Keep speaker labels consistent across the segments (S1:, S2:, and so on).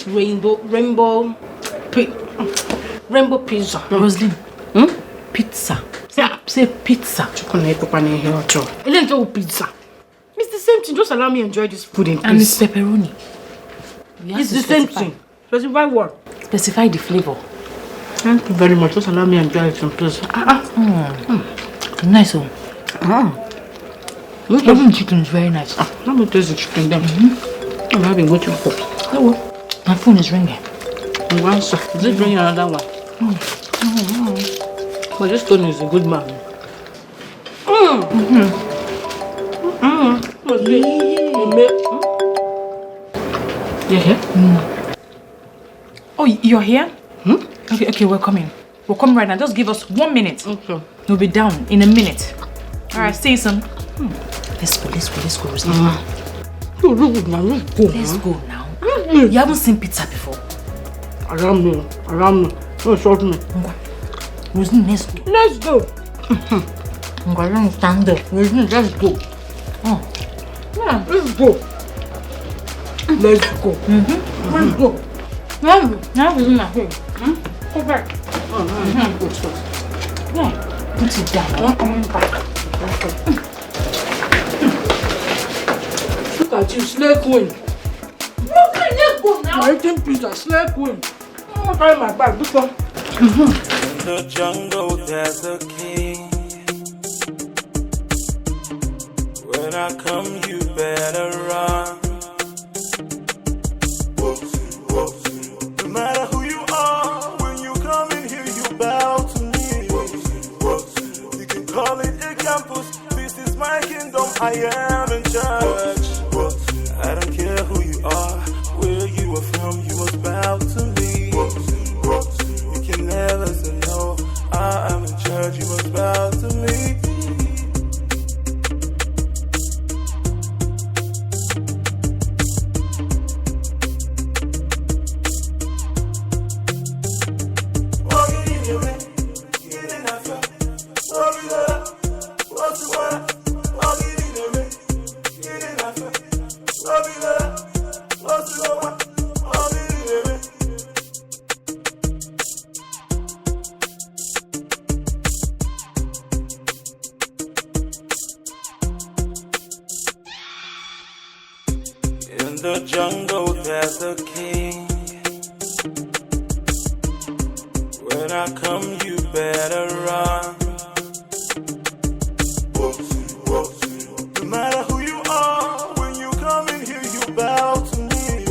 S1: rainbow pizza.
S2: Roslyn. Pizza. Say pizza.
S1: Pizza. It's the same thing. Just allow me to enjoy this food in peace.
S2: And it's pepperoni.
S1: It's the same thing. Specify what?
S2: Specify the flavor.
S1: Thank you very much. Just allow me to enjoy it in peace.
S2: Nice one. Even chicken is very nice.
S1: Let me taste the chicken then. I'm having good for.
S2: My phone is ringing.
S1: Is it ringing another one? But this Tony is a good man. You're here?
S2: Oh, you're here? Okay, we're coming. We're coming right now. Just give us 1 minute.
S1: Okay.
S2: We'll be down in a minute. Alright, see you soon. Let's go, Rosie. Let's go now. You haven't seen pizza before.
S1: Around me. Don't short me.
S2: Rosie, let's go.
S1: Let's go.
S2: Don't stand there.
S1: Rosie, let's go. Yeah, let's go. Let's go. Let's go.
S2: Now we're in my home. Go back. Yeah. Put it down. I'm coming back.
S1: Look at you, slay queen.
S2: Let's go now.
S1: I'm eating pizza, slay queen. I'm gonna carry my bag. This one.
S3: In the jungle, there's a king. When I come, you better run. No matter who you are, when you come in here, you bow to me. You can call it a campus. This is my kingdom. I am in charge. I don't care who you are, where you are from. You must bow to me. You can never say no. I am in charge. You must bow to me. In the jungle, there's a king. When I come, you better run. No matter who you are, when you come in here, you bow to me.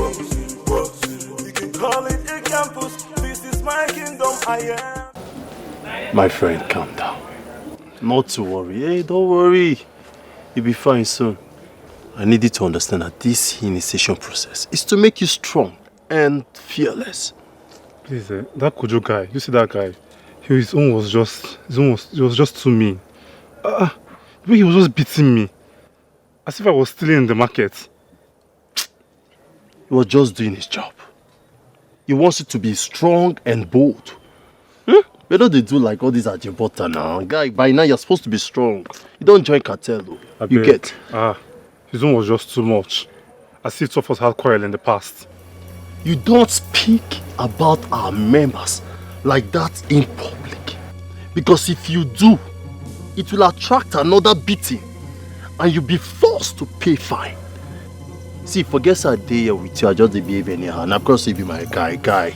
S3: You can call it a campus. This is my kingdom. I am.
S4: My friend, calm down. Not to worry. Hey, don't worry. You'll be fine soon. I need you to understand that this initiation process is to make you strong and fearless.
S5: Please, that Kojo guy, you see that guy? His own was just too mean. The way he was just beating me, as if I was stealing in the market.
S4: He was just doing his job. He wants you to be strong and bold. Whether they do like all these Ajibota now, guy, by now you're supposed to be strong. You don't join cartel, though. You get?
S5: His own was just too much. As if two of us had quarrel in the past.
S4: You don't speak about our members like that in public. Because if you do, it will attract another beating and you'll be forced to pay fine. See, forget a day here with you, I just behave anyhow. And of course, you be my guy.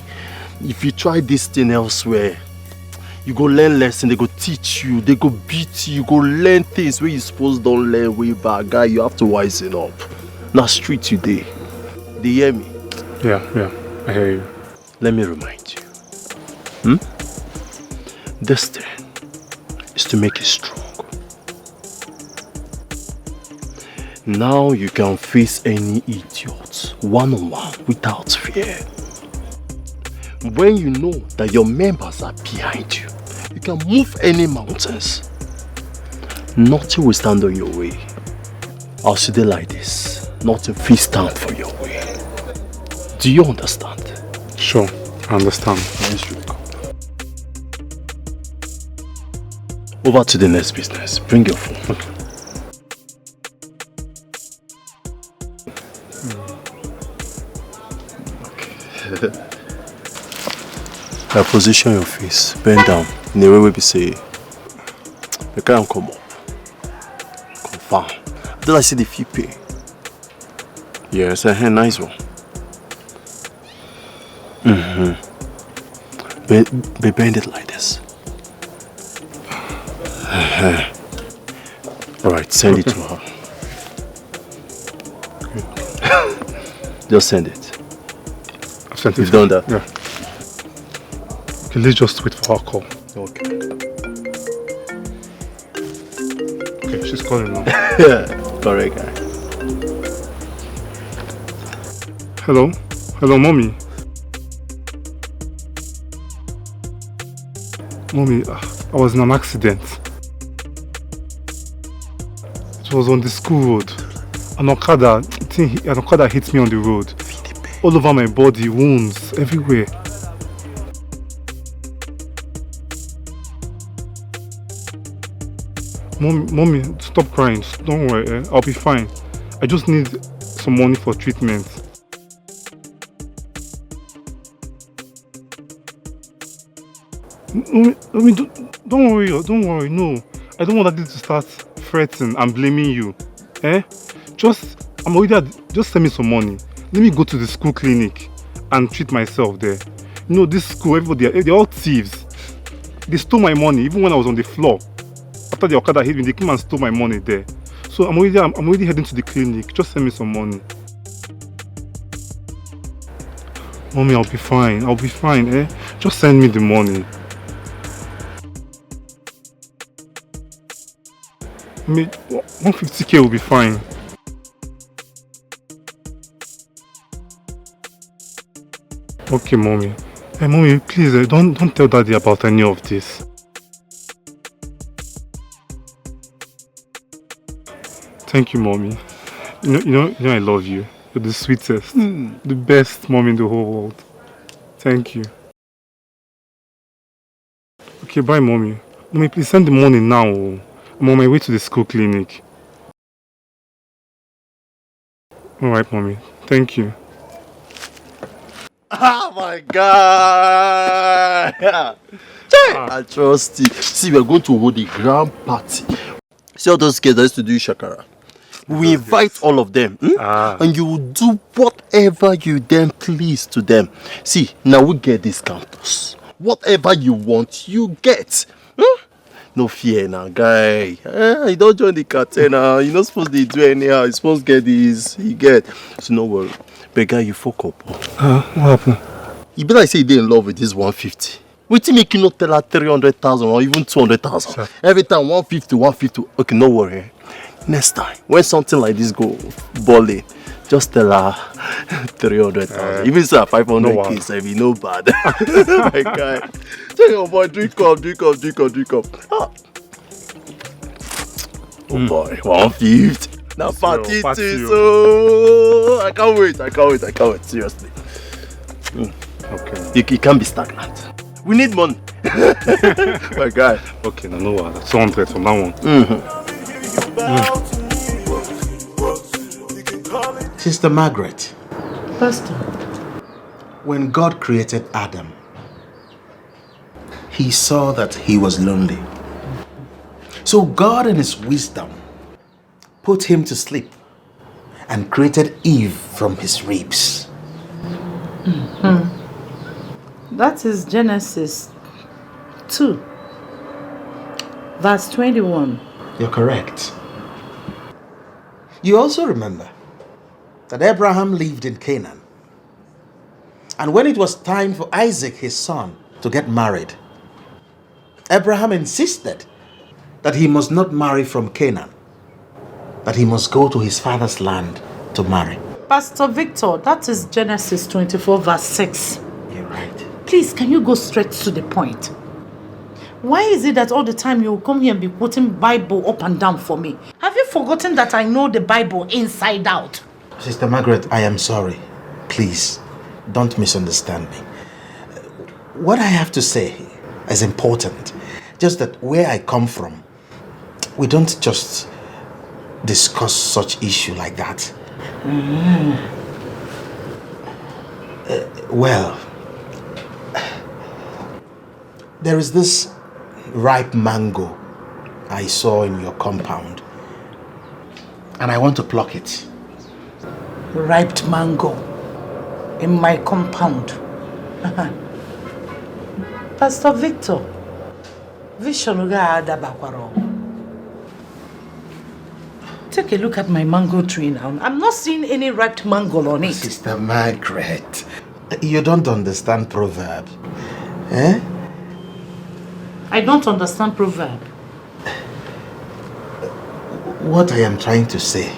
S4: If you try this thing elsewhere, you go learn lesson, they go teach you, they go beat you, you go learn things where you supposed don't learn way back. Guy, you have to wisen up. Now street today. They hear me?
S5: Yeah, I hear you.
S4: Let me remind you. This thing is to make you strong. Now you can face any idiot one-on-one without fear. When you know that your members are behind you, you can move any mountains. Nothing will stand on your way. I'll see it like this. Nothing will stand for your way. Do you understand?
S5: Sure, I understand.
S4: Let's really go. Over to the next business. Bring your phone.
S5: Okay.
S4: Now position your face, bend down, in a way we say, you can't come up. Confirm. Did I see the fee pay? Yes, nice one. Bend it like this. Alright, send it to her. Just send it.
S5: I've sent it.
S4: You've done that?
S5: Yeah. Okay, let's just wait for her call.
S4: Okay.
S5: Okay, she's calling now.
S4: Yeah, correct guy.
S5: Hello? Hello, mommy. Mommy, I was in an accident. It was on the school road. An Okada hit me on the road. All over my body, wounds, everywhere. Mommy, stop crying. Don't worry, I'll be fine. I just need some money for treatment. Mommy, don't worry, no. I don't want that to start fretting and blaming you. Just send me some money. Let me go to the school clinic and treat myself there. You know, this school, everybody, they're all thieves. They stole my money even when I was on the floor. After the Okada hit me, they came and stole my money there. So I'm already heading to the clinic. Just send me some money. Mommy, I'll be fine, Just send me the money. I mean, 150k will be fine. Okay, mommy. Hey, mommy, please, don't tell daddy about any of this. Thank you, mommy. You know, I love you. You're the sweetest, the best mom in the whole world. Thank you. Okay, bye, mommy. Mommy, please send the money now. I'm on my way to the school clinic. Alright, mommy. Thank you.
S4: Oh my God! I trust you. See, we're going to hold a grand party. See all those kids that used to do shakara? We invite all of them. And you will do whatever you then please to them. See, now we get this campus. Whatever you want, you get. No fear now, guy. You don't join the cartel now. You're not supposed to do anyhow. You're supposed to get this. You get. So no worry. But guy, you fuck up.
S5: What happened?
S4: You be like say you dey in love with this 150. Wetin make you not tell her 300,000 or even 200,000?
S5: Sure.
S4: Every time 150. Okay, no worry. Next time, when something like this go balling, just tell her 300,000. Even say 500k, so be no bad. My guy. Tell your boy, drink up. Oh boy, 150. Now party too, so I can't wait. Seriously.
S5: Okay.
S4: You can't be stagnant. We need money. My guy.
S5: Okay, no, 200 from now on.
S6: Sister Margaret.
S1: Pastor.
S6: When God created Adam, he saw that he was lonely. So God in his wisdom put him to sleep and created Eve from his ribs.
S1: That is Genesis 2, verse 21.
S6: You're correct. You also remember that Abraham lived in Canaan. And when it was time for Isaac, his son, to get married, Abraham insisted that he must not marry from Canaan, that he must go to his father's land to marry.
S1: Pastor Victor, that is Genesis 24, verse 6.
S6: You're right.
S1: Please, can you go straight to the point? Why is it that all the time you come here and be quoting Bible up and down for me? Have you forgotten that I know the Bible inside out?
S6: Sister Margaret, I am sorry. Please, don't misunderstand me. What I have to say is important. Just that where I come from, we don't just discuss such issue like that. Well, there is this ripe mango I saw in your compound, and I want to pluck it.
S1: Ripe mango in my compound. Pastor Victor, take a look at my mango tree now. I'm not seeing any ripe mango on it.
S6: Sister Margaret, you don't understand proverb. Eh?
S1: I don't understand proverb.
S6: What I am trying to say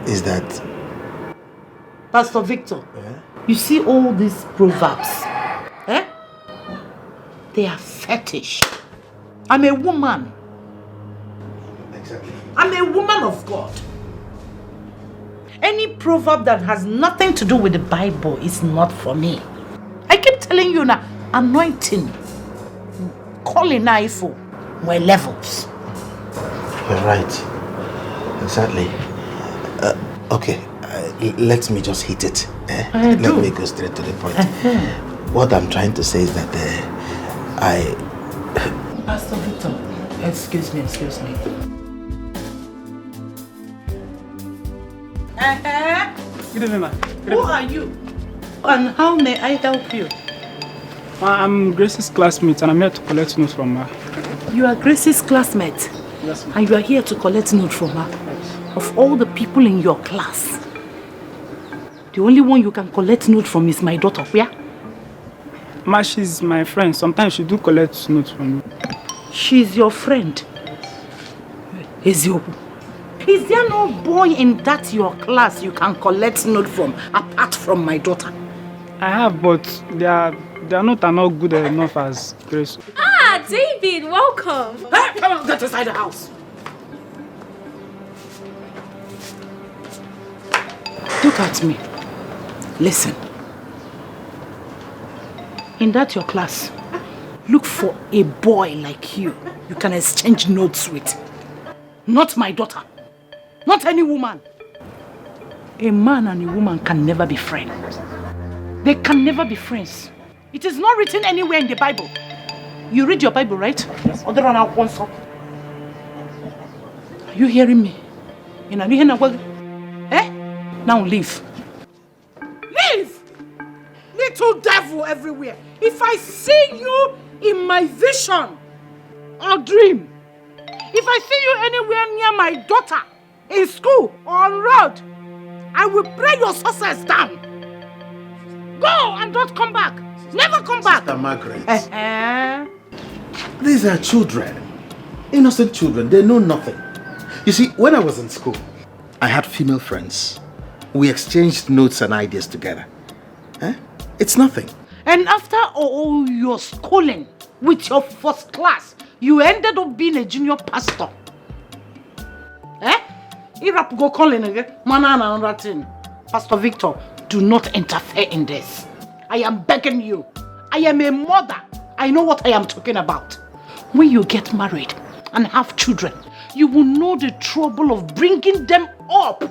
S6: is that...
S1: Pastor Victor, you see all these proverbs? Eh? They are fetish. I'm a woman.
S6: Exactly.
S1: I'm a woman of God. Any proverb that has nothing to do with the Bible is not for me. I keep telling you now, anointing, calling ifo, were levels.
S6: You're right. Exactly. Okay, let me just hit it. Let me go straight to the point. What I'm trying to say is that
S1: Pastor Victor, excuse me.
S7: Good evening, ma.
S1: Who are you? And how may I help you?
S7: I'm Grace's classmate and I'm here to collect notes from her.
S1: You are Grace's classmate?
S7: Yes, ma'am.
S1: And you are here to collect notes from her? Yes. Of all the people in your class, the only one you can collect notes from is my daughter, yeah?
S7: Ma, she's my friend. Sometimes she do collect notes from me.
S1: She's your friend? Is there no boy in that your class you can collect notes from apart from my daughter?
S7: I have, but they are not good enough as Grace.
S8: Ah, David, welcome.
S1: Hey, come on, get inside the house. Look at me. Listen. In that your class, look for a boy like you can exchange notes with. Not my daughter. Not any woman. A man and a woman can never be friends. They can never be friends. It is not written anywhere in the Bible. You read your Bible, right? Yes. Are you hearing me? Eh? Now leave. Leave! Little devil everywhere. If I see you in my vision or dream, if I see you anywhere near my daughter, in school or on road, I will break your success down. Go and don't come back. Never come back.
S6: Sister Margaret. These are children. Innocent children. They know nothing. You see, when I was in school, I had female friends. We exchanged notes and ideas together. It's nothing.
S1: And after all your schooling with your first class, you ended up being a junior pastor. Go calling again. Another thing. Pastor Victor, do not interfere in this. I am begging you. I am a mother. I know what I am talking about. When you get married and have children, you will know the trouble of bringing them up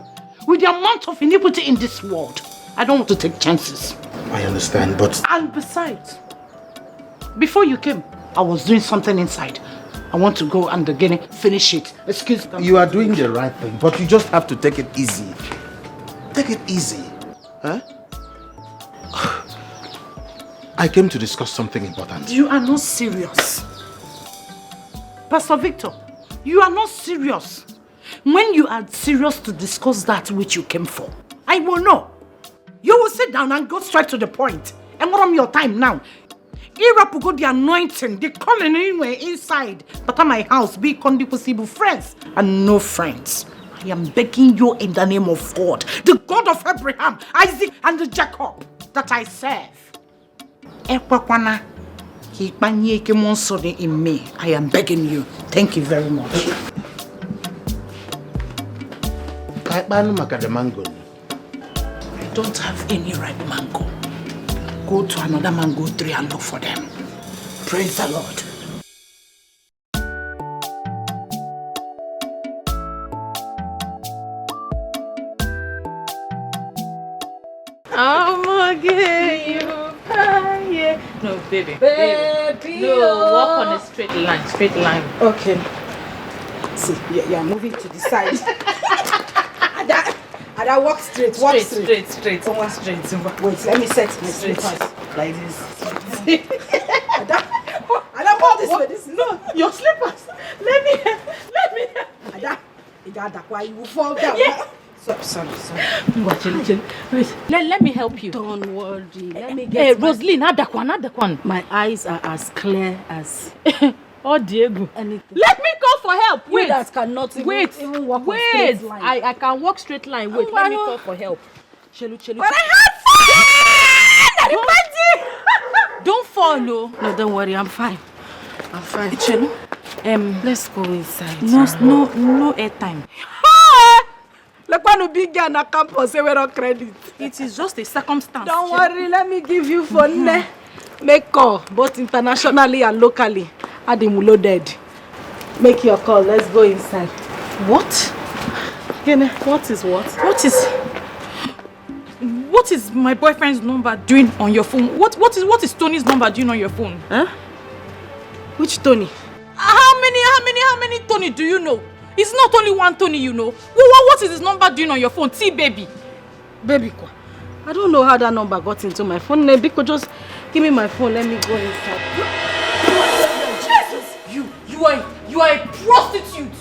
S1: with the amount of iniquity in this world. I don't want to take chances.
S6: I understand, but...
S1: And besides, before you came, I was doing something inside. I want to go and again finish it. Excuse me.
S6: You are doing the right thing, but you just have to take it easy. Take it easy. I came to discuss something important.
S1: You are not serious. Pastor Victor, you are not serious. When you are serious to discuss that which you came for, I will know. You will sit down and go straight to the point. And what on your time now? Irap go the anointing, the calling anywhere inside. But at my house, be possible friends and no friends. I am begging you in the name of God, the God of Abraham, Isaac, and Jacob, that I serve. In me. I am begging you. Thank you very much.
S6: I
S1: don't have any ripe mango. Go to another mango tree and look for them. Praise the Lord.
S8: Oh my God.
S2: No, baby.
S1: Baby.
S2: No, walk on a straight line.
S1: Okay. See, you're moving to the side. Ada, walk straight.
S2: Straight.
S1: Wait, let me set my slippers like this. Ada, walk this way. No, your slippers. Let me. Ada, why you will fall down? Yeah. Sorry.
S2: Wait, let me help you.
S1: Don't worry. Let me get.
S2: Hey, Rosaline, Adakwan.
S1: My eyes are as clear as.
S2: Oh, Diego.
S1: Anything.
S2: Let me call for help.
S1: You that cannot even walk on straight line.
S2: I can walk straight line. Wait, let me call for help. Chelu.
S1: But I had fun!
S2: Don't fall, no.
S1: No, don't worry. I'm fine.
S2: Chelu.
S1: Let's go inside.
S2: No airtime.
S1: Like when you big girl na campus, say we don't credit.
S2: It is just a circumstance.
S1: Don't worry, let me give you phone. Make call, both internationally and locally. Adim loaded. Make your call. Let's go inside.
S2: What?
S1: What is what?
S2: What is my boyfriend's number doing on your phone? What is Tony's number doing on your phone?
S1: Huh? Which Tony?
S2: How many Tony do you know? It's not only one Tony, you know. What is his number doing on your phone? See, baby.
S1: Baby, I don't know how that number got into my phone. Biko, just give me my phone. Let me go inside.
S2: Jesus! You are a prostitute.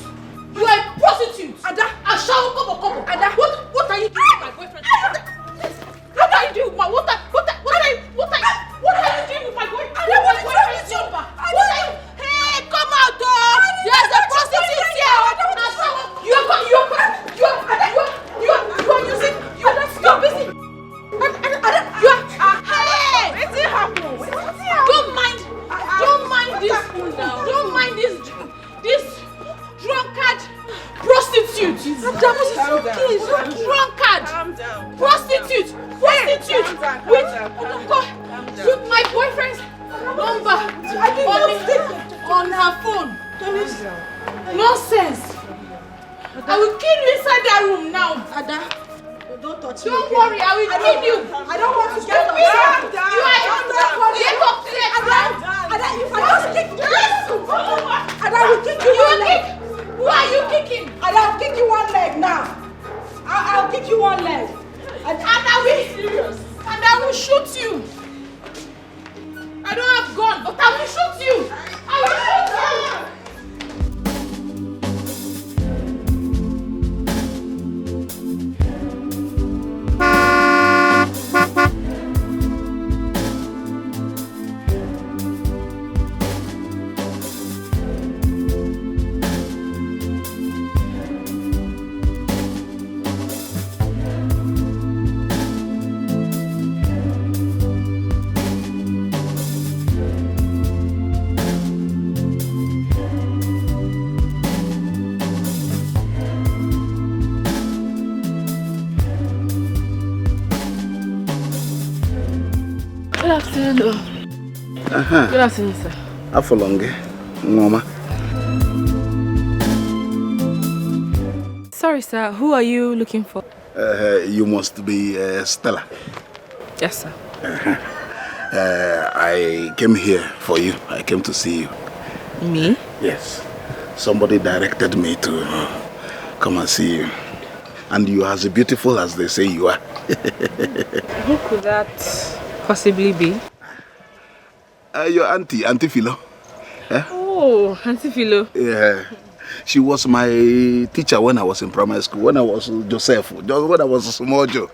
S2: You are a prostitute. Ada, I shall come. Ada, what are you doing with my boyfriend? What are you doing with my what are you doing with my boyfriend? Ada, what is your number? What are you? Hey, come out, dog! There's a prostitute here. You are using. You're busy. Don't mind this drunkard prostitute. Prostitute with my boyfriend's number on her phone. Nonsense. I will kill you inside that room now.
S1: Ada, don't touch me.
S2: Don't worry, I will kill you.
S1: I don't want to get upset.
S2: You are upset.
S1: Ada, if I just kick you, Ada, I will kick you one leg.
S2: Who are you kicking?
S1: Ada, I'll kick you one leg now. I'll kick you one leg.
S2: And I will shoot you. I don't have gun, but I will shoot you. I will shoot you.
S1: Good afternoon, sir.
S9: Afolonge, Mama.
S8: Sorry, sir. Who are you looking for?
S9: You must be Stella.
S8: Yes, sir.
S9: I came here for you. I came to see you.
S8: Me?
S9: Yes. Somebody directed me to come and see you. And you are as beautiful as they say you are.
S8: Who could that possibly be?
S9: Your Auntie Philo.
S8: Oh, Auntie Philo.
S9: Yeah. She was my teacher when I was in primary school, when I was Joseph, when I was a small Joe.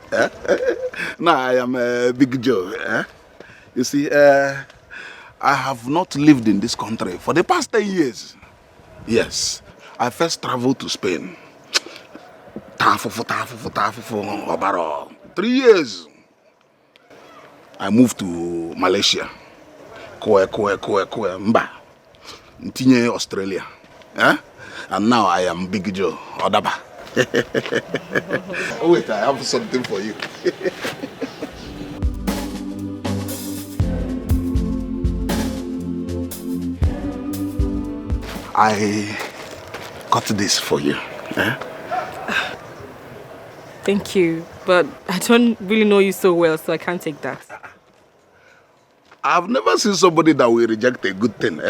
S9: Now I am a big Joe. You see, I have not lived in this country for the past 10 years. Yes. I first traveled to Spain. 3 years. I moved to Malaysia. Mba. Ntinye Australia. And now I am Big Joe Odaba. Oh wait, I have something for you. I got this for you.
S8: Thank you, but I don't really know you so well, so I can't take that.
S9: I've never seen somebody that will reject a good thing.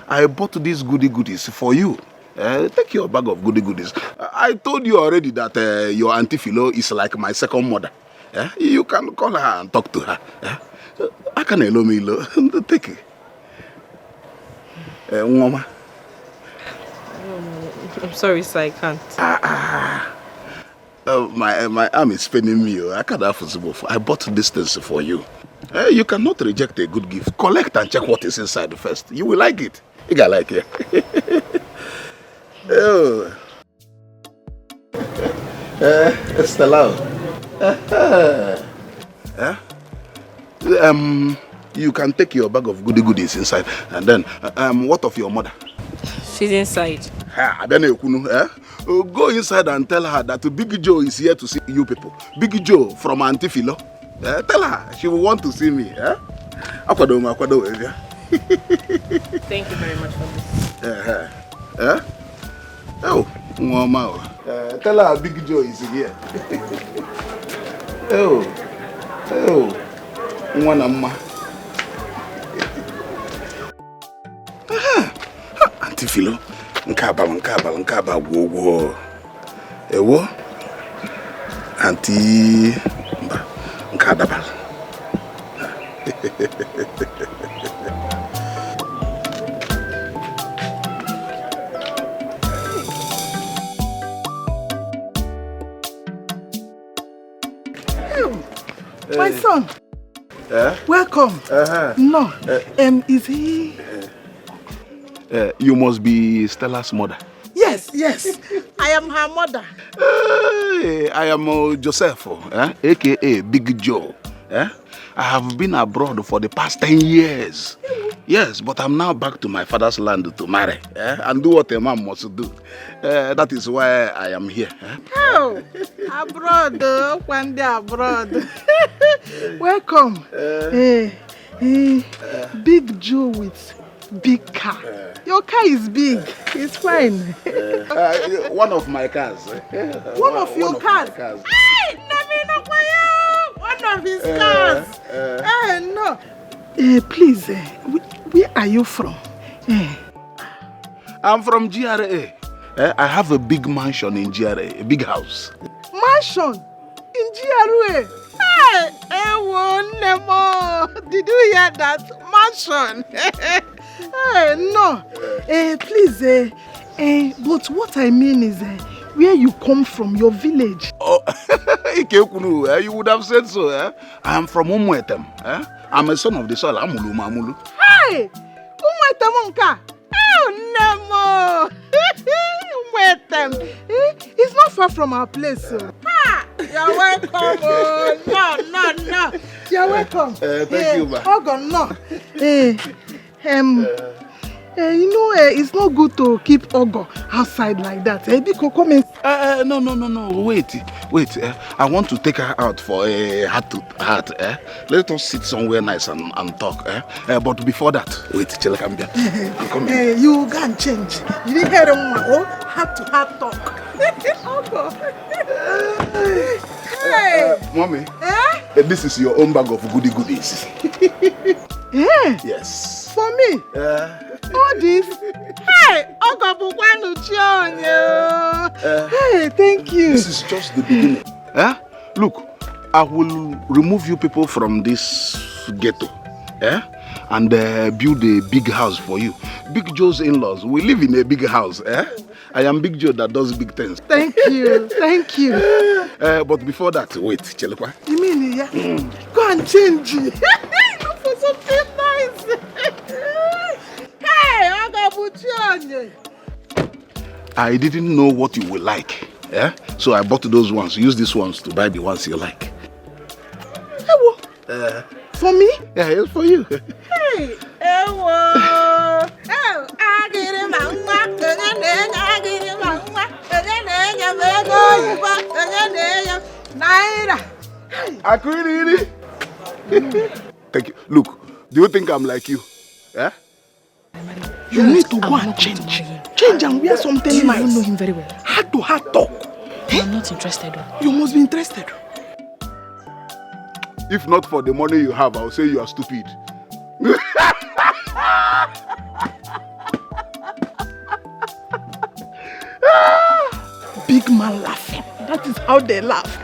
S9: I bought these goodies for you. Take your bag of goodies. I told you already that your Auntie Philo is like my second mother. You can call her and talk to her. I can allow me. Take it. Mama.
S8: I'm sorry, sir, I can't.
S9: My arm is paining me. I can't have possible. I bought this things for you. You cannot reject a good gift. Collect and check what is inside first. You will like it. You gotta like it. Oh. Stella. You can take your bag of goodies inside. And then, what of your mother?
S8: She's inside.
S9: Go inside and tell her that Big Joe is here to see you people. Big Joe from Auntie Philo. Tell her she will want to see me.
S8: Thank you very much for this.
S9: Oh, Mama. Tell her Big Joe is here. Oh, Mama. Auntie Philo. Nkaba, wo. Ewo? Auntie Nkadabal.
S1: My son. Welcome. No. Is he?
S9: You must be Stella's mother.
S1: Yes. I am her mother.
S9: I am Joseph, aka Big Joe. I have been abroad for the past 10 years. Yes, but I'm now back to my father's land to marry and do what a man must do. That is why I am here.
S1: Oh, abroad, one day abroad. Welcome. Big Joe with big car. Your car is big. It's fine.
S9: One of my cars.
S1: One of your cars? Hey, one of his cars. No. Please, where are you from?
S9: I'm from GRA. I have a big mansion in GRA, a big house.
S1: Mansion? In GRA? Hey, did you hear that? Mansion. No. Please, but what I mean is where you come from, your village.
S9: Oh, you would have said so. I am from Umuetem. I'm a son of the soil. Amulu.
S1: Hey! Umuetem. Oh, Nemo! Umuetem. It's not far from our place. So. You're welcome. No. You're welcome.
S9: Thank you, ma.
S1: Oh, God, no. It's not good to keep Ogo outside like that. Come in.
S9: No. Wait. I want to take her out for a heart to heart. Let us sit somewhere nice and talk. But before that, wait, Chelakambia. Come here.
S1: You can change. You didn't hear him. Heart to heart talk. Ogo. Hey.
S9: Mommy. This is your own bag of goodies. Yes.
S1: For me? All this? Hey, hey, thank you.
S9: This is just the beginning. Look, I will remove you people from this ghetto. And build a big house for you. Big Joe's in-laws, we live in a big house. I am Big Joe that does big things.
S1: Thank you.
S9: But before that, wait, Chelekwa.
S1: You mean, go and change it. Look for something nice. Hey,
S9: I didn't know what you would like. So I bought those ones. Use these ones to buy the ones you like.
S1: For me?
S9: Yeah, it's for you.
S1: Hey,
S9: Thank you. Look, do you think I'm like you?
S1: You need to go and change. Change and wear something nice.
S8: You don't know him very well.
S1: Heart to heart talk.
S8: I'm not interested.
S1: You must be interested.
S9: If not for the money you have, I'll say you are stupid.
S1: Big man laughing. That is how they laugh.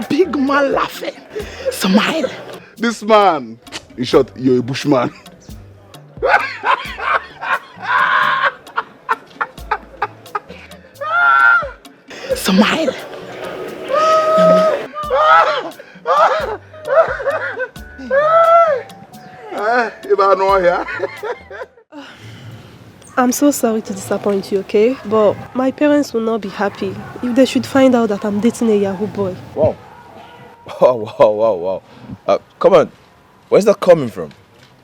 S1: Big man laughing. Smile.
S9: This man, in short, you're a bushman.
S1: Smile.
S10: I'm so sorry to disappoint you, okay? But my parents will not be happy if they should find out that I'm dating a Yahoo boy.
S11: Wow. Wow. Come on. Where's that coming from?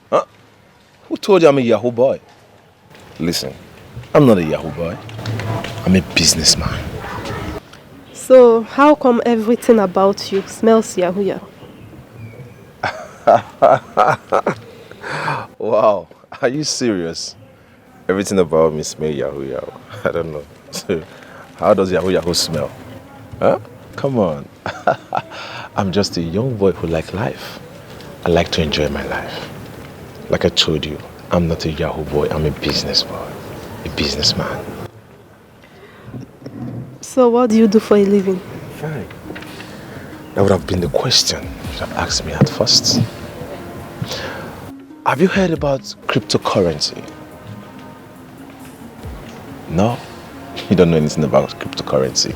S11: Huh? Who told you I'm a Yahoo boy? Listen, I'm not a Yahoo boy. I'm a businessman.
S10: So, how come everything about you smells Yahoo Yahoo?
S11: Wow, are you serious? Everything about me smells Yahoo Yahoo. I don't know. So, how does Yahoo Yahoo smell? Huh? Come on. I'm just a young boy who likes life. I like to enjoy my life. Like I told you, I'm not a Yahoo boy, I'm a business boy. A businessman.
S10: So what do you do for a living?
S11: Fine. That would have been the question you should have asked me at first. Have you heard about cryptocurrency? No? You don't know anything about cryptocurrency.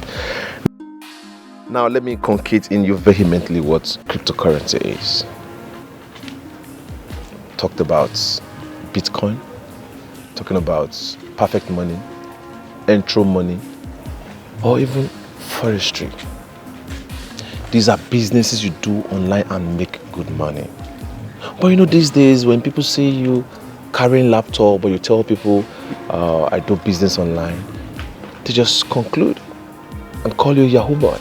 S11: Now let me concrete in you vehemently what cryptocurrency is. Talked about Bitcoin, talking about perfect money, intro money, or even forestry. These are businesses you do online and make good money. But you know, these days when people see you carrying laptop or you tell people I do business online, they just conclude and call you a Yahoo boy.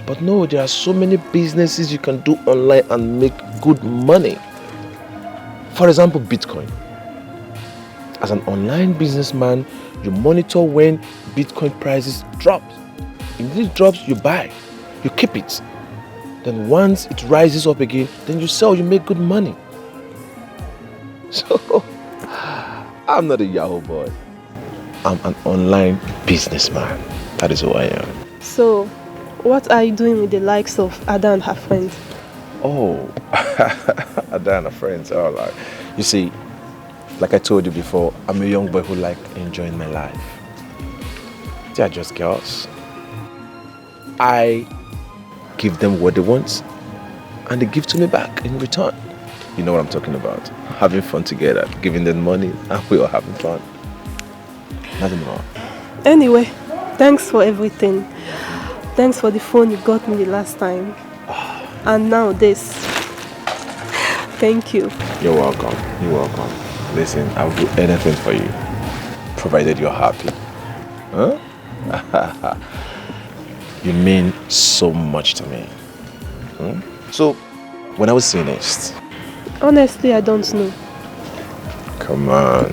S11: But no, there are so many businesses you can do online and make good money. For example, Bitcoin. As an online businessman, you monitor when Bitcoin prices drop. If it drops, you buy, you keep it. Then once it rises up again, then you sell, you make good money. So, I'm not a Yahoo boy. I'm an online businessman. That is who I am.
S10: So, what are you doing with the likes of Ada and her friends?
S11: Oh, Ada and her friends. All right. You see, like I told you before, I'm a young boy who like enjoying my life. They are just girls. I give them what they want and they give to me back in return. You know what I'm talking about. Having fun together, giving them money, and we are having fun. Nothing more.
S10: Anyway, thanks for everything. Thanks for the phone you got me the last time. And now this. Thank you.
S11: You're welcome. You're welcome. Listen, I'll do anything for you, provided you're happy. Huh? You mean so much to me. So, when I was finished?
S10: Honestly, I don't know.
S11: Come on.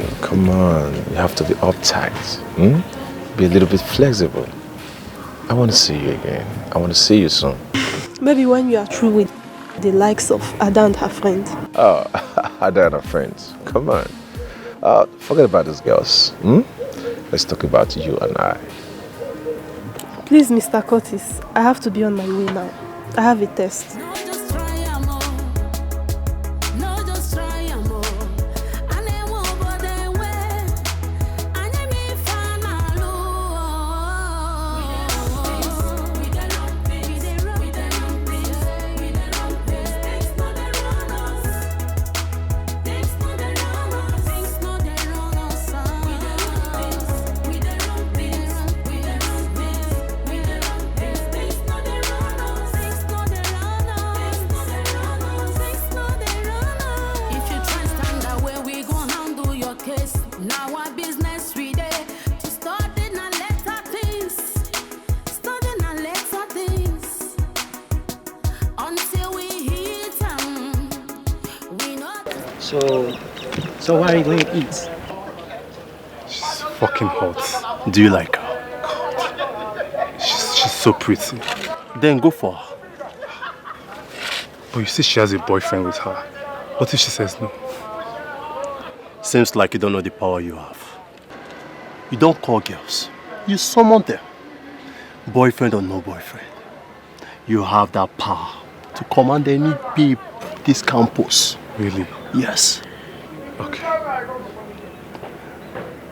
S11: You have to be uptight. Be a little bit flexible. I want to see you again. I want to see you soon.
S10: Maybe when you are through with the likes of Ada and her friends.
S11: Oh, Ada and her friends. Come on. Forget about those girls. Let's talk about you and I.
S10: Please, Mr. Curtis, I have to be on my way now. I have a test.
S7: So why are you going to eat?
S5: She's fucking hot. Do you like her? God. She's so pretty.
S4: Then go for her.
S5: But you see she has a boyfriend with her. What if she says no?
S4: Seems like you don't know the power you have. You don't call girls. You summon them. Boyfriend or no boyfriend. You have that power to command any babe this campus.
S5: Really?
S4: Yes.
S5: Okay.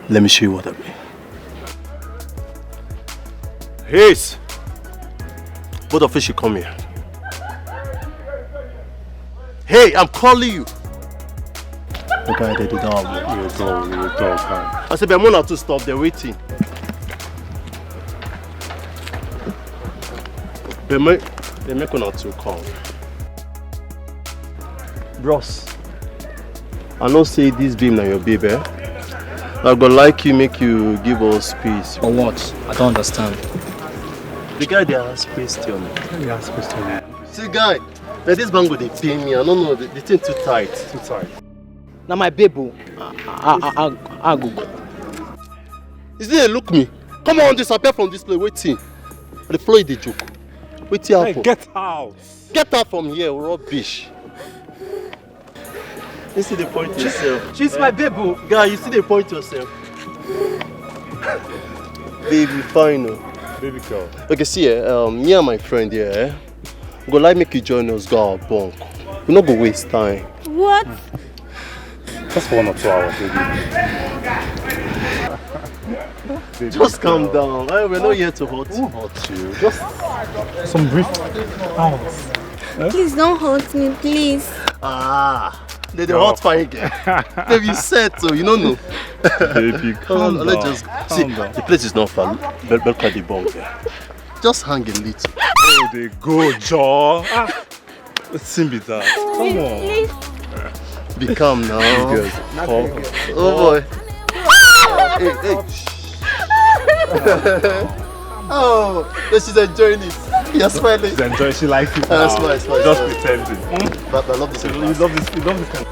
S4: Let me show you what I mean. Hayes! Both of you should come here. Hey, I'm calling you. The guy they did that.
S5: You go, man.
S4: I said, Bemona to stop, they're waiting. They make one to come. Bros, I know say this beam na your baby. I go like you, make you give us peace.
S12: For what? I don't understand.
S4: The guy they ask question.
S5: He asked question.
S4: See guy, but this bango they pay me. I don't know, the thing too tight.
S12: Too tight. Now my baby, I go.
S4: Is it look me? Come on, disappear from this place. Waiting. The floor is the joke. Wait here.
S5: Hey, get out!
S4: Get out from here, rubbish. You see the point yourself.
S12: She's my baby.
S4: Guy, you see the point yourself. Baby, fine.
S5: Baby girl.
S4: Okay, see, me and my friend here, go like make you join us, go our bunk. We not go waste time.
S10: What?
S5: Just for 1 or 2 hours, baby. Baby
S4: Just calm
S5: girl.
S4: down. We're not here to hurt you.
S5: Just some brief hours.
S10: Please don't hurt me, please.
S4: Ah, they're the hot fire again. Baby, you said so, you don't know.
S5: Baby, calm down.
S4: Let's just see. The place is not far. Belka the bunk. Just hang a little.
S5: Oh, they go, Jaw. Let's be that. Come on.
S4: Be calm now.
S5: Good.
S4: Oh boy. Hey, hey. Oh, she's enjoying it. You're smiling.
S5: She's enjoying. She likes it.
S4: Smile.
S5: Just pretending.
S4: But I love this.
S5: You love this. You love this kind.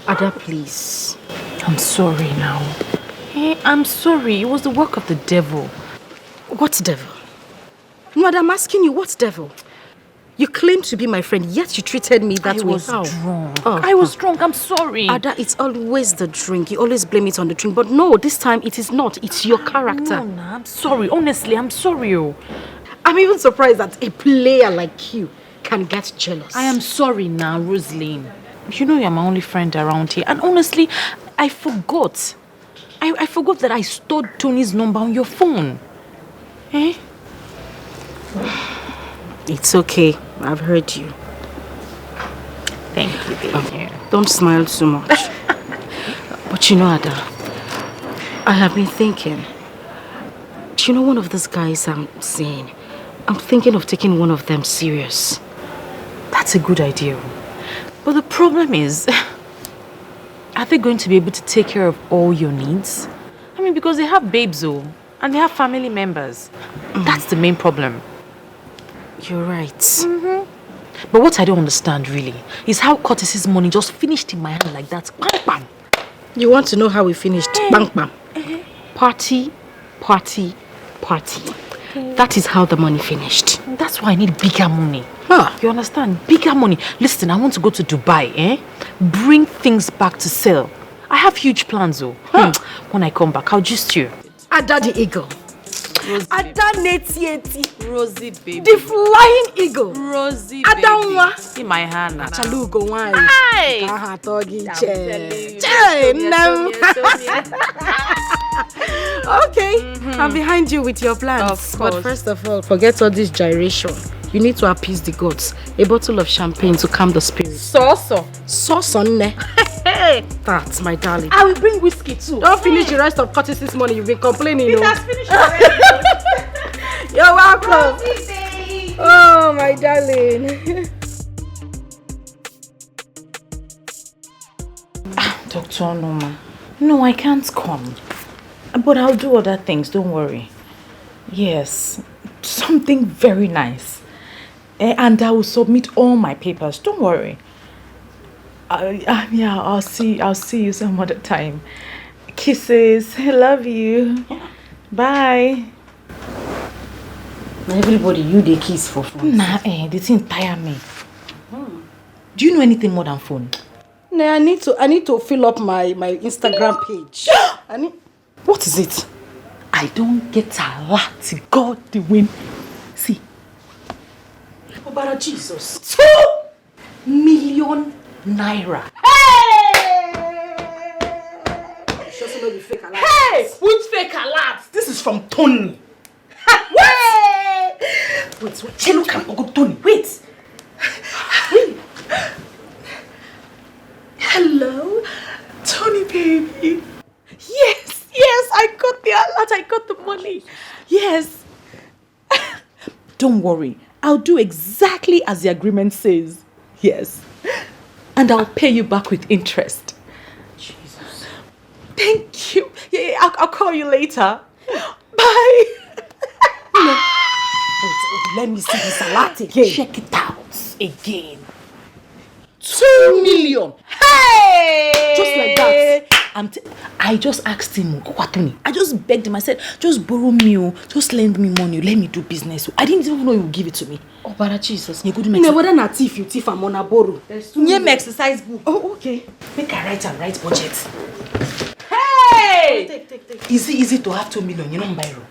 S1: Ada, please. I'm sorry now. Hey, I'm sorry. It was the work of the devil.
S2: What devil? No, I'm asking you, what devil? You claim to be my friend, yet you treated me that way.
S1: I was drunk. I was drunk. I'm sorry.
S2: Ada, it's always the drink. You always blame it on the drink. But no, this time it is not. It's your character.
S1: No, I'm sorry. Honestly, I'm sorry.
S2: I'm even surprised that a player like you can get jealous.
S1: I am sorry now, Rosaline. You know you're my only friend around here. And honestly, I forgot. I forgot that I stored Tony's number on your phone. Eh?
S2: It's okay. I've heard you.
S1: Thank you, baby.
S2: Don't smile too much. But you know, Ada, I have been thinking. Do you know one of these guys I'm seeing? I'm thinking of taking one of them serious.
S1: That's a good idea. But the problem is, are they going to be able to take care of all your needs? I mean, because they have babes, and they have family members. That's the main problem.
S2: You're right.
S1: But what I don't understand really is how Curtis's money just finished in my hand like that. Bam, bam.
S2: You want to know how we finished? Bang, bam.
S1: Party, party, party.
S2: That is how the money finished.
S1: That's why I need bigger money. You understand? Bigger money. Listen, I want to go to Dubai, Bring things back to sell. I have huge plans, When I come back, I'll just you.
S2: Ada the eagle.
S1: Ada Netieti. Rosie baby.
S2: The flying eagle.
S1: Rosie
S2: Adanwa.
S1: baby. In my hand.
S2: Chalugo wine.
S1: Hi.
S2: Okay, I'm behind you with your plans.
S1: Of course.
S2: But first of all, forget all this gyration. You need to appease the gods. A bottle of champagne to calm the spirit.
S1: Sauce.
S2: Hey, that's my darling.
S1: I will bring whiskey too.
S2: Don't finish the rest of Curtis's money. You've been complaining.
S1: It has finished already.
S2: You're welcome. Oh, my darling.
S1: Dr. Onoma, no, I can't come. But I'll do other things, don't worry. Yes, something very nice. And I will submit all my papers, don't worry. Yeah, I'll see you some other time. Kisses, I love you. Bye.
S2: Everybody, you they kiss for fun.
S1: Nah, the thing tire me. Do you know anything more than phone?
S2: Nah, I need to fill up my Instagram page.
S1: What is it? I don't get a lot. God the win. See.
S2: Oh, but Jesus.
S1: 2 million naira.
S2: Hey! Just know the fake alert.
S1: Hey! Which fake alert? This is from Tony.
S2: What?
S1: Wait. Chelo can go Tony. Wait. Hello, Tony baby. Yes, I got the alert. I got the money. Yes. Don't worry. I'll do exactly as the agreement says. Yes. And I'll pay you back with interest.
S2: Jesus.
S1: Thank you. Yeah, I'll call you later. Bye.
S2: No. Wait, let me see this alert again.
S1: Check it out again.
S2: 2 million.
S1: Hey!
S2: Just like that.
S1: I just asked him, I just begged him. I said, just borrow me, just lend me money, let me do business. I didn't even know he would give it to me.
S2: Oh, but Jesus.
S1: You
S2: good whether not thief, you thief, I'm on a borrow.
S1: Name exercise book.
S2: Oh, okay.
S1: Make I write and write budget.
S2: Hey! Take.
S1: Easy to have 2 million, you know, Biro.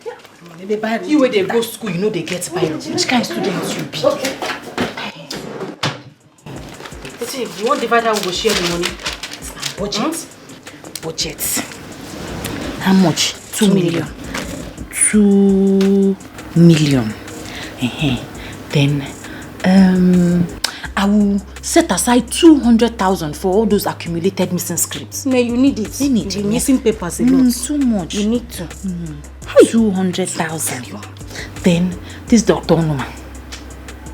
S2: Yeah. They buy
S1: you where they go school, you know they get Biro. Which kind of student you be?
S2: Okay. See, you want divide how we go share the money?
S1: Budget. Budget. How much? 2 million. 2 million. Then I will set aside 200,000 for all those accumulated missing scripts.
S2: No, you need it.
S1: You need it.
S2: Missing papers a lot.
S1: Too much.
S2: You need to.
S1: 200,000. Then this doctor woman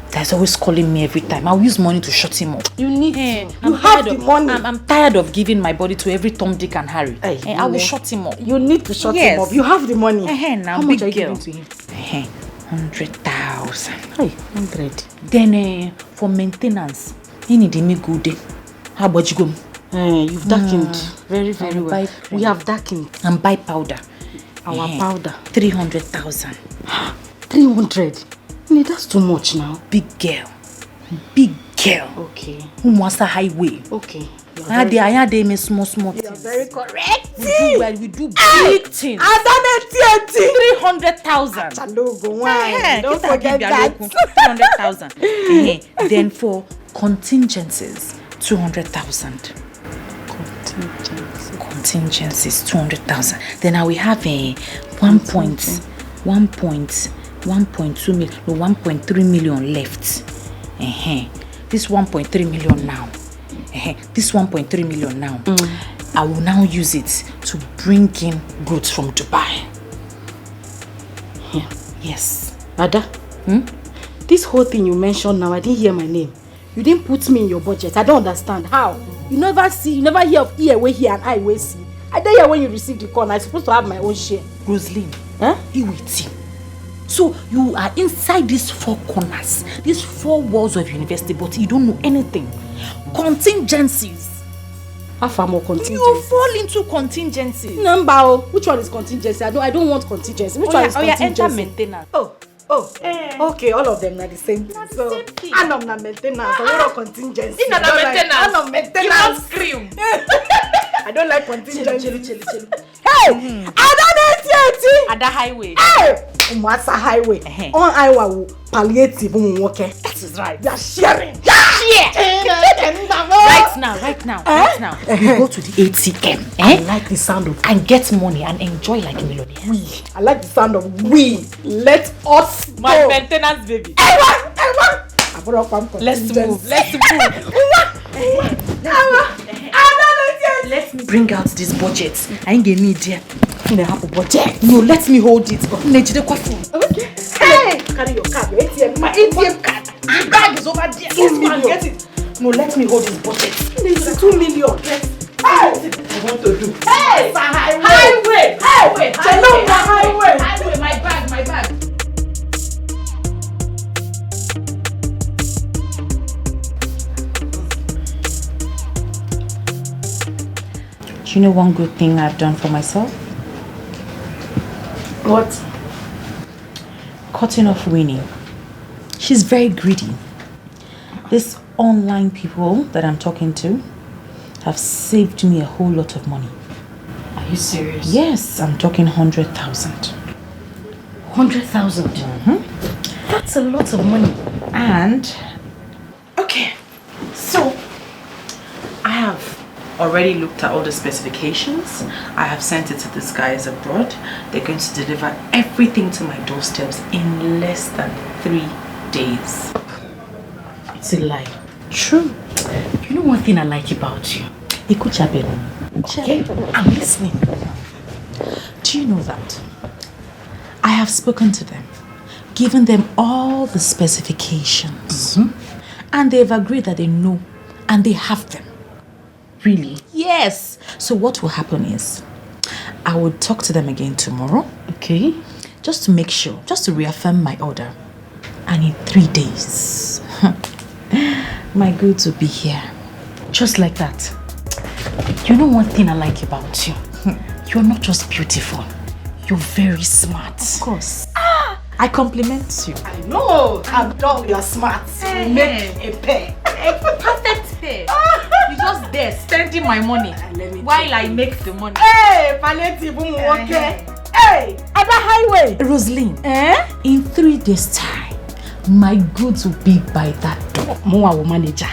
S1: that's always calling me every time. I'll use money to shut him up.
S2: You need to. You have the money.
S1: I'm tired of giving my body to every Tom, Dick and Harry. I will shut him up.
S2: You need to shut him up. You have the money.
S1: Now,
S2: how much are you giving to him?
S1: 100,000.
S2: Hey, 100.
S1: Then for maintenance, you need me good. How about you go?
S2: You've darkened very well. We have darkened.
S1: And buy powder.
S2: Our powder.
S1: 300,000.
S2: 300. Nee, that's too much now.
S1: Big girl.
S2: Okay.
S1: Who wants a highway?
S2: Okay.
S1: I they me small.
S2: You're very correct.
S1: We do big things. 300,000.
S2: Don't forget that.
S1: 300,000. Then for contingencies, 200,000. Contingencies, 200,000. Then I will have a 1.2 million, no, 1.3 million left. This 1.3 million now. This 1.3 million now. I will now use it to bring in goods from Dubai.
S2: Yeah.
S1: Yes.
S2: Ada, this whole thing you mentioned now, I didn't hear my name. You didn't put me in your budget. I don't understand. How? You never hear of ear way here and eye way see. I didn't hear when you received the call. I'm supposed to have my own share.
S1: Rosaline, you waiting. So you are inside these 4 corners, these 4 walls of university, but you don't know anything. Contingencies.
S2: How far more contingencies?
S1: You fall into contingencies.
S2: Number, which one is contingency? I don't want contingency. Which one is contingency?
S1: Enter maintenance.
S2: Okay, all of them are the same.
S1: So,
S2: I'm not maintenance. I'm not contingency.
S1: I'm not maintenance.
S2: I'm not maintenance.
S1: You won't scream.
S2: I don't like contingency.
S1: Chill.
S2: Hey! I don't know
S1: at the highway.
S2: Hey! Umasa highway. On highway, palliative. That
S1: is right.
S2: They are sharing.
S1: Right now. We go to the ATM.
S2: I like the sound of
S1: and get money and enjoy like a millionaire.
S2: I like the sound of we. Let us go.
S1: My maintenance baby. Let's move. Let me bring out this budget. I ain't getting it here. I have a budget. No, let me hold it.
S2: Okay. Hey! Carry your card, your ATM. My ATM card. The bag is over there.
S1: Get it. No, let me hold this budget.
S2: It's 2 million. Yes.
S1: I want to do. Hey! It's a highway! Highway! Highway! My bag!
S13: Do you know one good thing I've done for myself?
S1: What?
S13: Cutting off Winnie. She's very greedy. These online people that I'm talking to have saved me a whole lot of money.
S1: Are you serious?
S13: Yes, I'm talking 100,000.
S1: 100,000? Mm-hmm. That's a lot of money.
S13: And, okay, so I have already looked at all the specifications. I have sent it to these guys abroad. They're going to deliver everything to my doorsteps in less than 3 days.
S1: It's a lie.
S13: True.
S1: You know one thing I like about you?
S13: Okay, I'm listening. Do you know that I have spoken to them, given them all the specifications, and they've agreed that they know and they have them.
S1: Really?
S13: Yes. So what will happen is I will talk to them again tomorrow.
S1: Okay.
S13: Just to make sure, just to reaffirm my order. And in 3 days, my goods will be here.
S1: Just like that. You know one thing I like about you? You're not just beautiful. You're very smart.
S13: Of course. I compliment you.
S1: I know. I'm done. You're smart. You make a pair.
S13: A perfect pair. You're just there spending my money while I make the money.
S1: Hey, Paleti boom, okay. Hey, at the highway.
S13: Rosaline, in 3 days' time, my goods will be by that door.
S1: Moa will manager.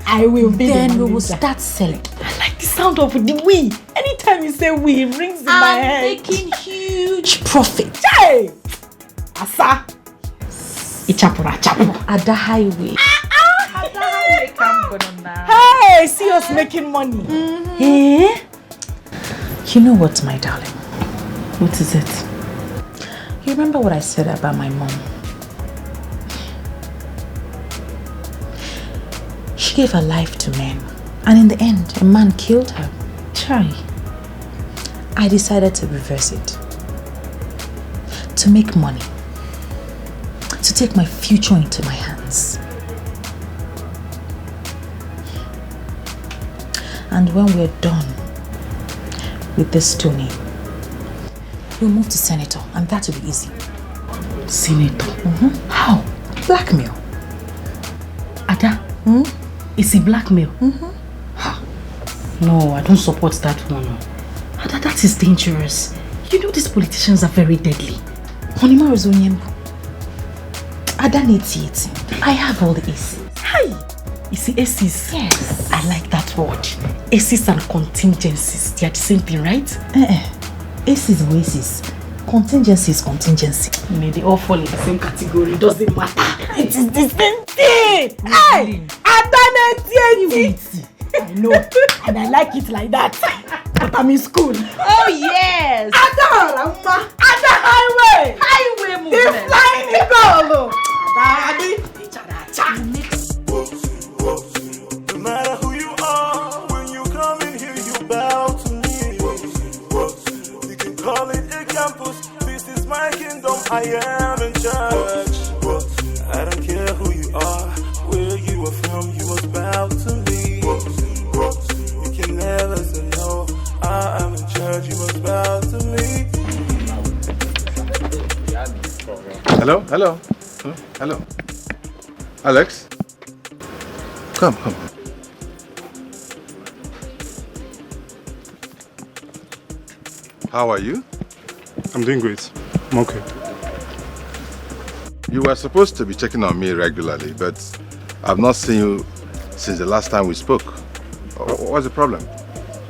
S1: I will be
S13: then we will start selling.
S1: I like the sound of the we. Anytime you say we, it rings in my head.
S13: I'm making huge profit.
S1: Hey! Asa! Ichapura chapu.
S13: At the highway.
S1: At the highway, come on now. Hey, see us making money.
S13: Eh? You know what, my darling?
S1: What is it?
S13: You remember what I said about my mom? She gave her life to men, and in the end, a man killed her.
S1: Try.
S13: I decided to reverse it. To make money. To take my future into my hands. And when we're done with this Tony, we'll move to senator, and that will be easy.
S1: Senator?
S13: How? Blackmail.
S1: Ada? Is he blackmail? No, I don't support that one. Ada, that is dangerous. You know these politicians are very deadly.
S13: Honima Rozonyembu. Ada needs it. I have all the aces.
S1: Hi! You see aces?
S13: Yes.
S1: I like that word. Aces and contingencies. They are the same thing, right?
S13: Aces is aces. Contingency is contingency.
S1: May they all fall in the same category. Doesn't matter. It is the same thing. Hey! I know. And I like it like that. But I'm in school.
S13: Oh, yes.
S1: Ada highway.
S13: Highway movement.
S1: The flying eagle.
S3: No matter who you are, when you come in here, you bow to me. You can call it a campus. This is my kingdom. I am in charge. I don't care who you are, where you are from. You must bow to me. You can never say no. I am in charge. You must bow to me.
S11: Hello. Alex? Come. How are you?
S5: I'm doing great. I'm okay.
S11: You were supposed to be checking on me regularly, but I've not seen you since the last time we spoke. What's the problem?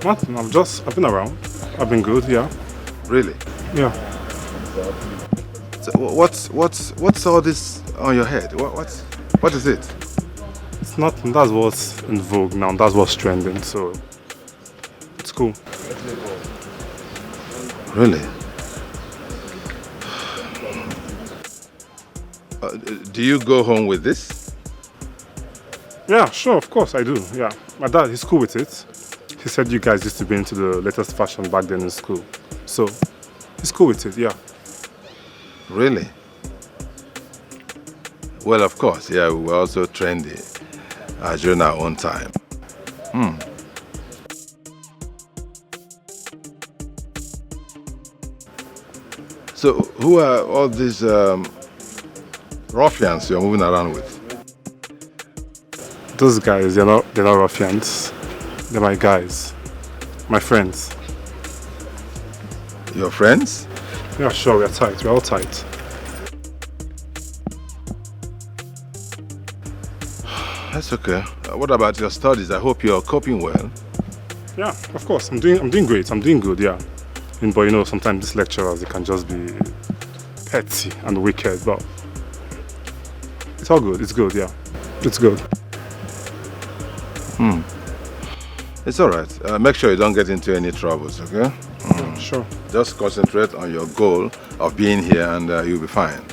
S5: Nothing. I've been around. I've been good, yeah.
S11: Really?
S5: Yeah.
S11: So what's all this on your head? What is it?
S5: It's nothing. That's what's in vogue now. That's what's trending. So it's cool.
S11: Really? Do you go home with this?
S5: Yeah, sure. Of course I do. Yeah. My dad, he's cool with it. He said you guys used to be into the latest fashion back then in school. So, he's cool with it, yeah.
S14: Really? Well, of course, yeah, we were also trendy during our own time. So, who are all these ruffians you're moving around with?
S5: Those guys, they're not ruffians. They're my guys. My friends.
S14: Your friends?
S5: Yeah, sure, we're tight. We're all tight.
S14: That's okay. What about your studies? I hope you're coping well.
S5: Yeah, of course. I'm doing great. I'm doing good, yeah. But you know, sometimes these lecturers, they can just be petty and wicked, but it's all good. It's good, yeah. It's good.
S14: It's all right. Make sure you don't get into any troubles, okay?
S5: Sure.
S14: Just concentrate on your goal of being here and you'll be fine.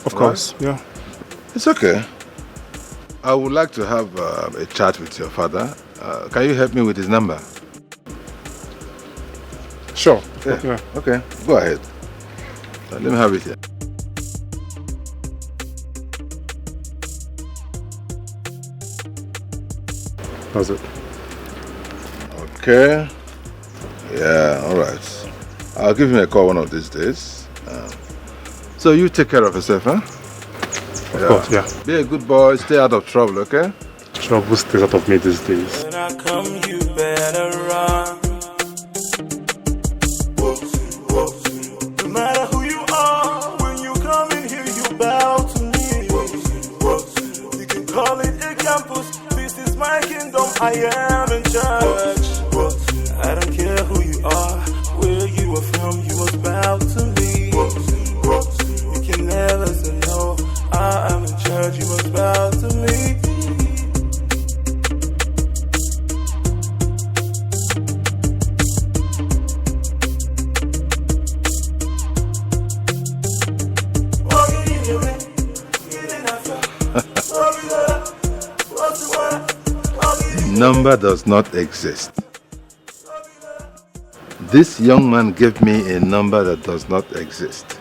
S5: Of course, yeah.
S14: It's okay. I would like to have a chat with your father. Can you help me with his number?
S5: Sure.
S14: Yeah. Okay, go ahead. Let me have it here.
S5: That's it.
S14: Okay. Yeah, all right. I'll give him a call one of these days. So you take care of yourself, huh?
S5: Of course, yeah.
S14: Be a good boy, stay out of trouble, okay?
S5: Trouble stays out of me these days.
S3: When I come, you better run. No matter who you are, when you come in here, you bow to me. You can call it a campus. This is my kingdom. I am in charge. I don't care who you are, where you are from. You must bow to me. You can never say no. I am in charge. You must bow to me.
S14: Number does not exist. This young man gave me a number that does not exist.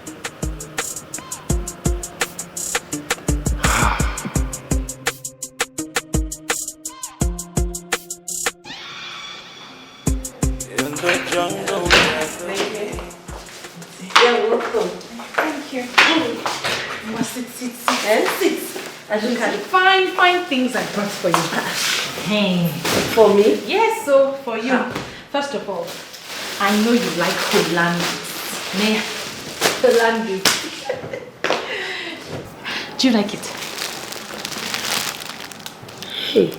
S3: In the jungle.
S2: You're welcome. Thank you. You must sit. And sit. As you can fine things I brought for you. Hey. For me? Yes, so for you. First of all, I know you like Holland. Holland. Do you like it? Hey.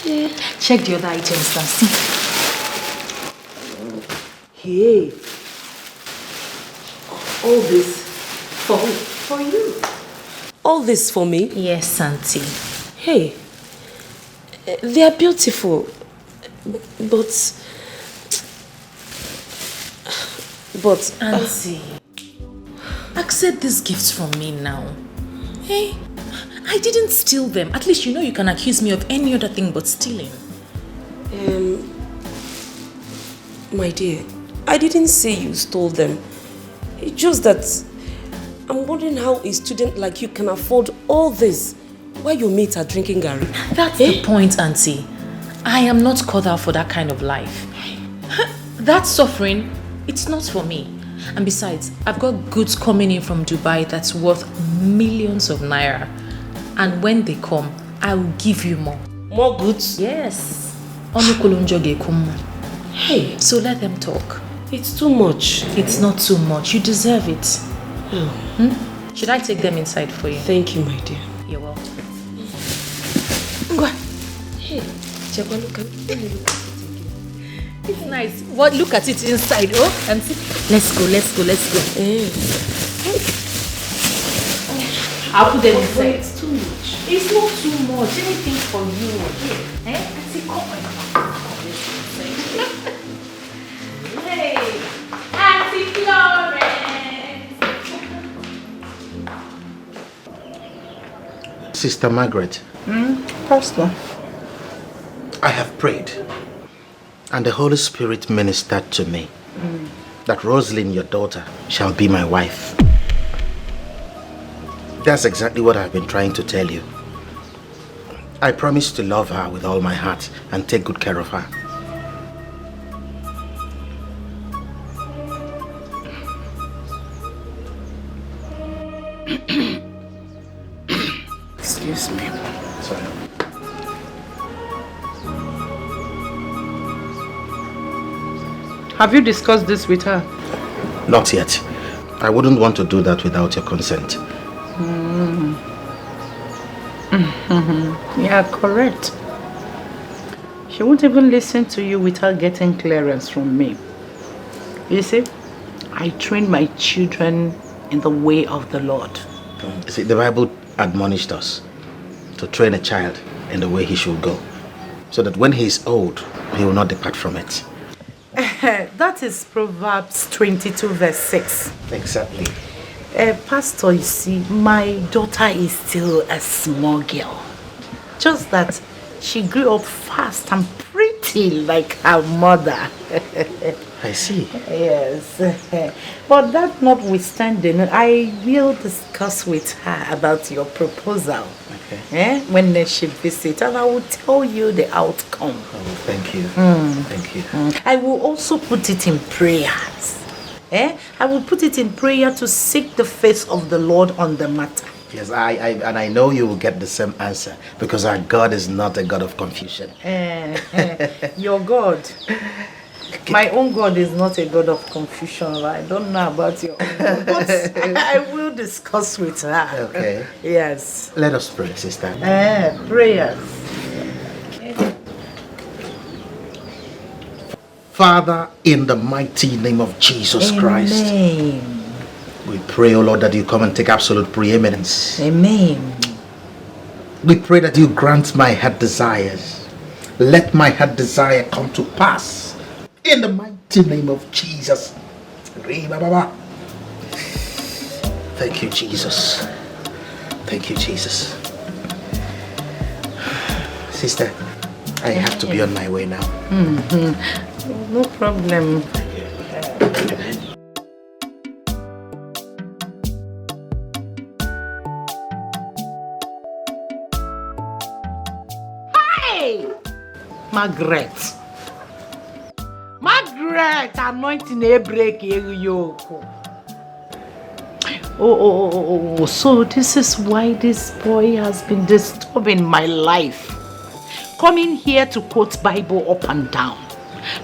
S2: Yeah. Check the other items and see. Hey. All this for who? For you.
S15: All this for me?
S2: Yes, Auntie.
S15: Hey, they are beautiful, but
S2: Auntie, accept these gifts from me now. Hey, I didn't steal them. At least you know you can accuse me of any other thing but stealing.
S15: My dear, I didn't say you stole them. It's just that I'm wondering how a student like you can afford all this while your mates are drinking Gary.
S2: That's the point, Auntie. I am not cut out for that kind of life. That suffering, it's not for me. And besides, I've got goods coming in from Dubai that's worth millions of naira. And when they come, I will give you more.
S15: More goods?
S2: Yes. Hey, so let them talk.
S15: It's too much.
S2: It's not too much. You deserve it. Should I take them inside for you?
S15: Thank you, my dear.
S2: You're welcome.
S15: Hey, Chekwa, look at it.
S2: It's nice. What? Look at it inside. Oh, and see. Let's go. I'll put them inside.
S15: It's too much.
S2: It's not too much. Anything for you. Auntie, come on. Hey, Auntie Florence.
S6: Sister Margaret.
S1: Pastor.
S6: I have prayed, and the Holy Spirit ministered to me that Rosalind, your daughter, shall be my wife. That's exactly what I've been trying to tell you. I promise to love her with all my heart and take good care of her.
S1: Excuse me.
S6: Sorry.
S1: Have you discussed this with her?
S6: Not yet. I wouldn't want to do that without your consent.
S1: Yeah, correct. She won't even listen to you without getting clearance from me. You see, I train my children in the way of the Lord.
S6: You see, the Bible admonished us to train a child in the way he should go, so that when he is old, he will not depart from it.
S1: That is Proverbs 22 verse 6.
S6: Exactly.
S1: Pastor, you see, my daughter is still a small girl. Just that she grew up fast and pretty like her mother.
S6: I see.
S1: Yes. But that notwithstanding, I will discuss with her about your proposal.
S6: Okay.
S1: When she visits, and I will tell you the outcome.
S6: Oh, thank you. Thank you.
S1: I will also put it in prayers. I will put it in prayer to seek the face of the Lord on the matter.
S6: Yes, I know you will get the same answer, because our God is not a God of confusion.
S1: Your God. My own God is not a God of confusion. I don't know about your own God, but I will discuss with her.
S6: Okay.
S1: Yes.
S6: Let us pray, sister.
S1: Prayers.
S6: Father, in the mighty name of Jesus Christ, we pray, O Lord, that you come and take absolute preeminence.
S1: Amen.
S6: We pray that you grant my heart desires. Let my heart desire come to pass. In the mighty name of Jesus. Thank you, Jesus. Thank you, Jesus. Sister, I have to be on my way now.
S1: No problem. Hey! Margaret, anointing a break yoke. Oh, so this is why this boy has been disturbing my life. Coming here to quote Bible up and down.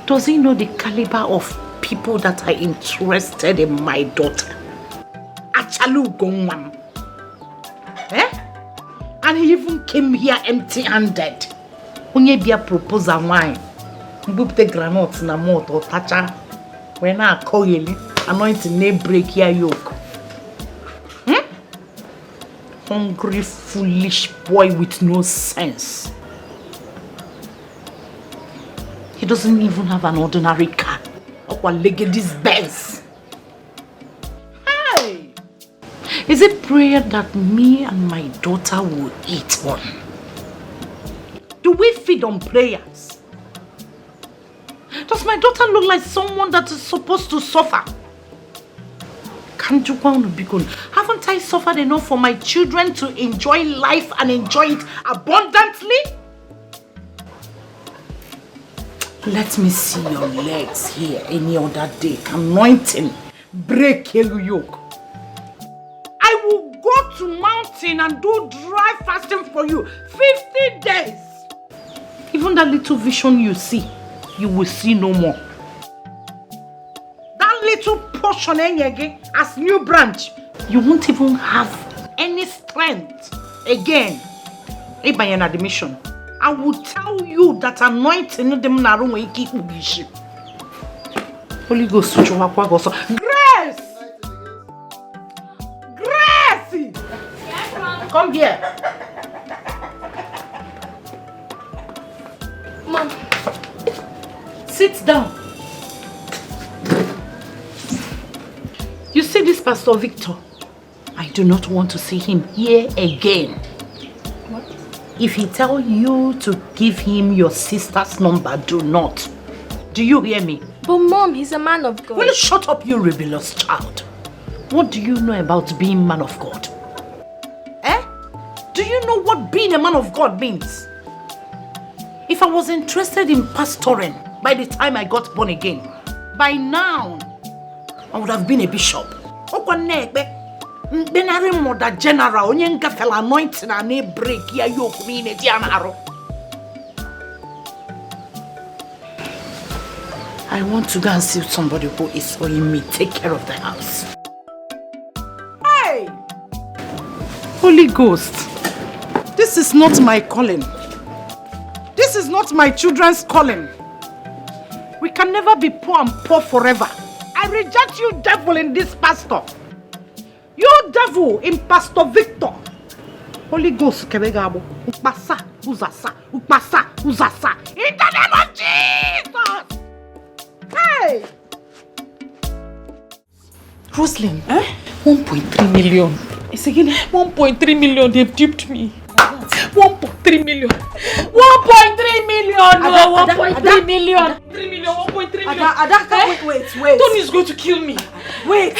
S1: Does he know the caliber of people that are interested in my daughter? Achalu Gongwam. And he even came here empty-handed. Onye bia propose a wine. Mbupte granite na moto tacha. When I call you, anointing ne break your yoke. Hungry, foolish boy with no sense. He doesn't even have an ordinary car. Or this Benz. Hey! Is it prayer that me and my daughter will eat on? Do we feed on prayers? Does my daughter look like someone that is supposed to suffer? Can't you go on be good? Haven't I suffered enough for my children to enjoy life and enjoy it abundantly? Let me see your legs here any other day. Anointing, break your yoke. I will go to mountain and do dry fasting for you 50 days. Even that little vision you see, you will see no more. That little portion as new branch, you won't even have any strength again. By an admission, I will tell you that anointing them naru wiki ubishi. Holy Ghost, Grace! Grace! Come here. Mom. Sit down. You see this Pastor Victor? I do not want to see him here again.
S10: What?
S1: If he tell you to give him your sister's number, do not. Do you hear me?
S16: But Mom, he's a man of God.
S1: Will you shut up, you rebellious child? What do you know about being man of God? Do you know what being a man of God means? If I was interested in pastoring by the time I got born again, by now, I would have been a bishop. I want to go and see somebody who is owing me. Take care of the house. Hey! Holy Ghost, this is not my calling. This is not my children's calling. We can never be poor and poor forever. I reject you, devil, in this pastor. You devil in Pastor Victor. Holy Ghost, Kebegabo. Upasa, Uzasa, Upasa, Uzasa. In the name of Jesus! Hey!
S2: Roslyn, 1.3 million. It's again 1.3 million. They've duped me. 1.3 million. 1.3 million. No, 1.3 million. 3 million. 1.3 million.
S1: Ada, wait.
S2: Tony is going to kill me.
S1: Wait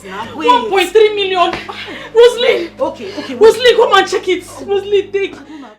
S1: now. Wait.
S2: 1.3 million. Roslyn.
S1: Okay.
S2: Roslyn, come and check it. Roslyn, take.